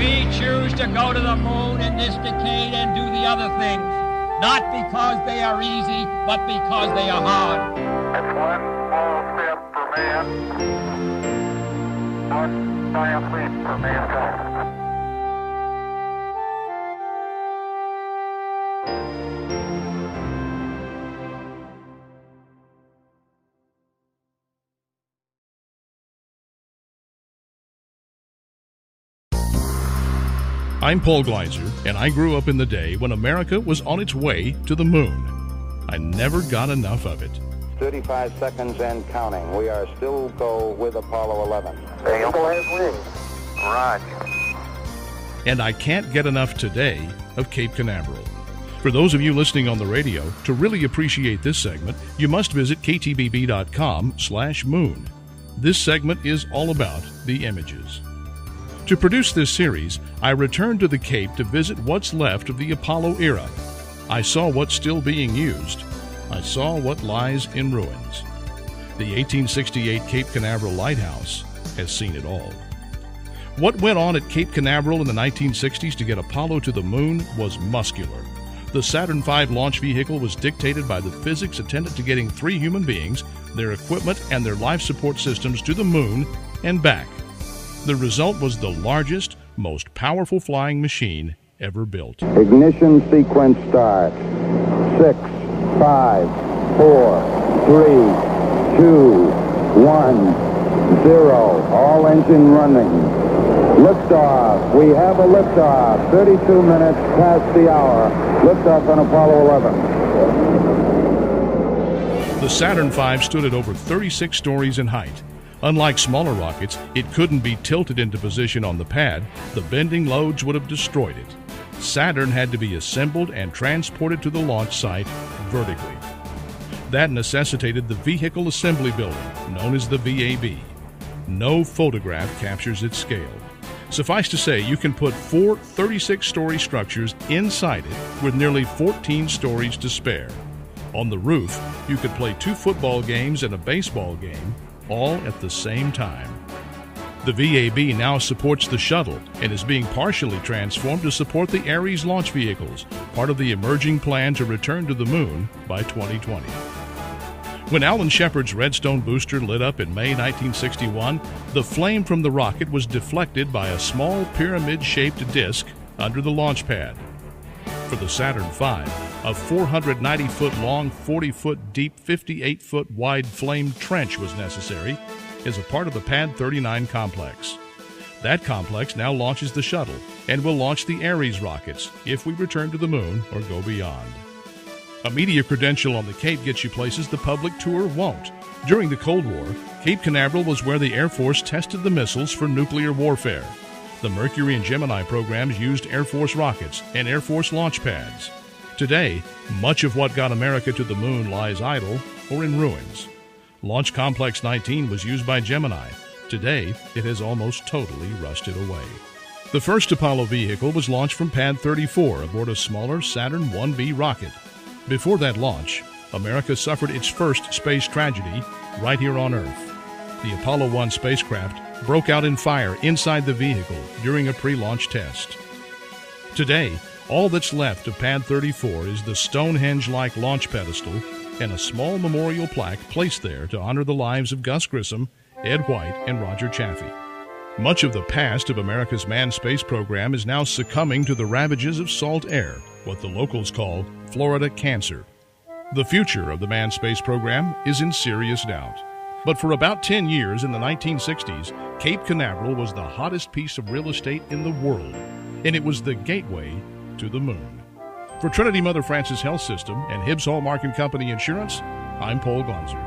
We choose to go to the moon in this decade and do the other things, not because they are easy, but because they are hard. That's one small step for man, one giant leap for mankind. I'm Paul Gleiser, and I grew up in the day when America was on its way to the moon. I never got enough of it. 35 seconds and counting. We are still go with Apollo 11. The Eagle has wings. Roger. And I can't get enough today of Cape Canaveral. For those of you listening on the radio, to really appreciate this segment, you must visit ktbb.com/moon. This segment is all about the images. To produce this series, I returned to the Cape to visit what's left of the Apollo era. I saw what's still being used. I saw what lies in ruins. The 1868 Cape Canaveral Lighthouse has seen it all. What went on at Cape Canaveral in the 1960s to get Apollo to the moon was muscular. The Saturn V launch vehicle was dictated by the physics attendant to getting 3 human beings, their equipment, and their life support systems to the moon and back. The result was the largest, most powerful flying machine ever built. Ignition sequence start. 6, 5, 4, 3, 2, 1, 0. All engine running. Liftoff. We have a liftoff. 32 minutes past the hour. Liftoff on Apollo 11. The Saturn V stood at over 36 stories in height. Unlike smaller rockets, it couldn't be tilted into position on the pad. The bending loads would have destroyed it. Saturn had to be assembled and transported to the launch site vertically. That necessitated the Vehicle Assembly Building, known as the VAB. No photograph captures its scale. Suffice to say, you can put 4 36-story structures inside it with nearly 14 stories to spare. On the roof, you could play 2 football games and a baseball game, all at the same time. The VAB now supports the shuttle and is being partially transformed to support the Ares launch vehicles, part of the emerging plan to return to the moon by 2020. When Alan Shepard's Redstone booster lit up in May 1961, the flame from the rocket was deflected by a small pyramid-shaped disc under the launch pad. For the Saturn V, a 490-foot-long, 40-foot-deep, 58-foot-wide flame trench was necessary as a part of the Pad 39 complex. That complex now launches the shuttle and will launch the Ares rockets if we return to the moon or go beyond. A media credential on the Cape gets you places the public tour won't. During the Cold War, Cape Canaveral was where the Air Force tested the missiles for nuclear warfare. The Mercury and Gemini programs used Air Force rockets and Air Force launch pads. Today, much of what got America to the moon lies idle or in ruins. Launch Complex 19 was used by Gemini. Today, it has almost totally rusted away. The first Apollo vehicle was launched from Pad 34 aboard a smaller Saturn 1B rocket. Before that launch, America suffered its first space tragedy right here on Earth. The Apollo 1 spacecraft broke out in fire inside the vehicle during a pre-launch test. Today, all that's left of Pad 34 is the Stonehenge-like launch pedestal and a small memorial plaque placed there to honor the lives of Gus Grissom, Ed White, and Roger Chaffee. Much of the past of America's manned space program is now succumbing to the ravages of salt air, what the locals call Florida cancer. The future of the manned space program is in serious doubt. But for about 10 years in the 1960s, Cape Canaveral was the hottest piece of real estate in the world, and it was the gateway to the moon. For Trinity Mother Frances Health System and Hibbs Hallmark & Company Insurance, I'm Paul Gleiser.